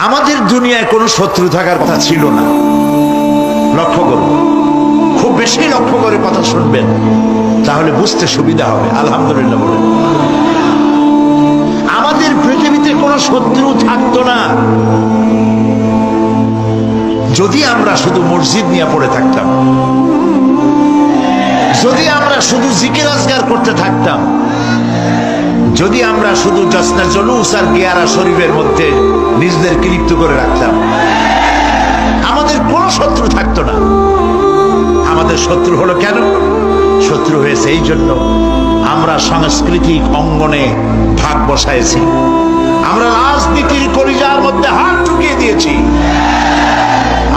আমাদের দুনিয়ায় কোনো শত্রু থাকার কথা ছিল না। লক্ষ্য করুন, খুব বেশি লক্ষ্য করে কথা শুনবেন, তাহলে বুঝতে সুবিধা হবে। আলহামদুলিল্লাহ বলেন। আমাদের পৃথিবীতে কোনো শত্রু থাকতো না যদি আমরা শুধু মসজিদ নিয়ে পড়ে থাকতাম, যদি আমরা শুধু জিকির আজগার করতে থাকতাম, যদি আমরা শুধু জসনা জলুস আর গিয়ারা শরীফের মধ্যে নিজেদেরকে লিপ্ত করে রাখতাম, আমাদের কোনো শত্রু থাকতো না। আমাদের শত্রু হলো কেন? শত্রু হয়েছে এই জন্য আমরা সাংস্কৃতিক অঙ্গনে ভাগ বসাইছি, আমরা রাজনীতির কলিজার মধ্যে হাত ঢুকিয়ে দিয়েছি,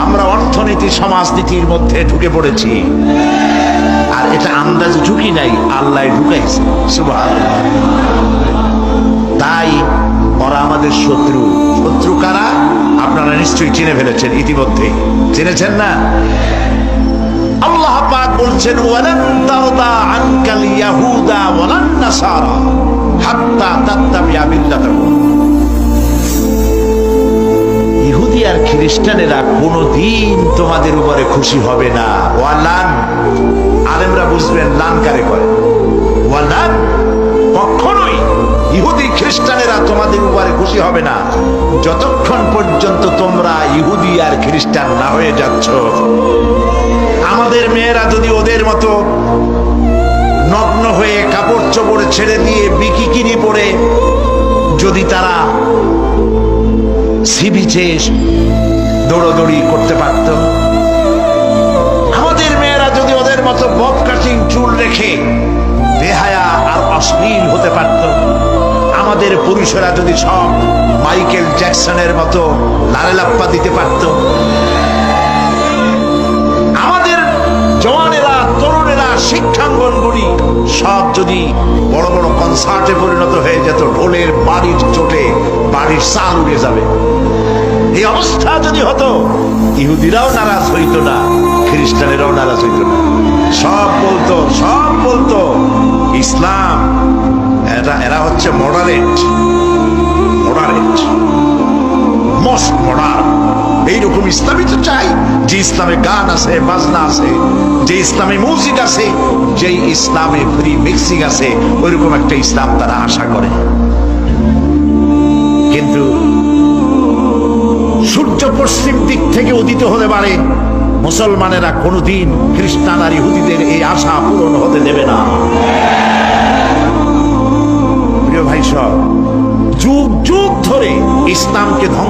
আমরা অর্থনীতি সমাজনীতির মধ্যে ঢুকে পড়েছি। আর এটা আন্দাজ ঢুকি নাই, আল্লাহ ঢুকাইছে। সুবহানাল্লাহ। তাই ওরা আমাদের শত্রু। শত্রু কারা? আপনারা নিশ্চয়ই চিনে ফেলেছেন ইতিমধ্যে। চিনেছেন না? আল্লাহ পাক বলছেন, ওয়ালান তারদা আনকাল ইয়াহুদা ওয়ালান নাসারা হাত্তা তাত্তাবিআ মিল্লাতাহুম। ইহুদি আর খ্রিস্টানেরা কোনদিন তোমাদের উপরে খুশি হবে না। ওয়ালান, আলেমরা বুঝবেন লান কারে করে। ওয়ালান, কখনোই ইহুদি খ্রিস্টানেরা তোমাদের উপরে খুশি হবে না যতক্ষণ পর্যন্ত তোমরা ইহুদি আর খ্রিস্টান না হয়ে যাচ্ছ। আমাদের মেয়েরা যদি ওদের মতো নগ্ন হয়ে কাপড় চোপড় ছেড়ে দিয়ে বিকিনি পরে যদি তারা সি বিচে দৌড়দৌড়ি করতে পারত, আমাদের মেয়েরা যদি ওদের মতো বব কাটিং চুল রেখে বেহায়া আর অশ্লীল হতে পারত, আমাদের পুরুষেরা যদি সব মাইকেল জ্যাকসনের মতো লারেলাপ্পা দিতে পারত, আমাদের জওয়ানেরা তরুণেরা শিক্ষাঙ্গনগুলি সব যদি বড় বড় কনসার্টে পরিণত হয়ে যেত, ঢোলের বাড়ির চোটে বাড়ির চাল উড়ে যাবে, এই অবস্থা যদি হতো, ইহুদিরাও নারাজ হইতো না, খ্রিস্টানেরাও নারাজ হইতো না। সব বলতো ইসলাম, এরা হচ্ছে মডারেট, মোস্ট মডার্ন। এইরকম ইসলামই তো চাই, যে ইসলামে গান আছে, বাজনা আছে, যে ইসলামে মিউজিক আছে, যে ইসলামে ফ্রি মিক্সিং আছে, ওইরকম একটা ইসলাম তারা আশা করে। কিন্তু সূর্য পশ্চিম দিক থেকে উদিত হতে পারে, মুসলমানেরা কোনদিন খ্রিস্টান আর ইহুদিদের এই আশা পূরণ হতে দেবে না। প্রিয় ভাই সব, যুগ যুগ ধরে ইসলামকে ধ্বংস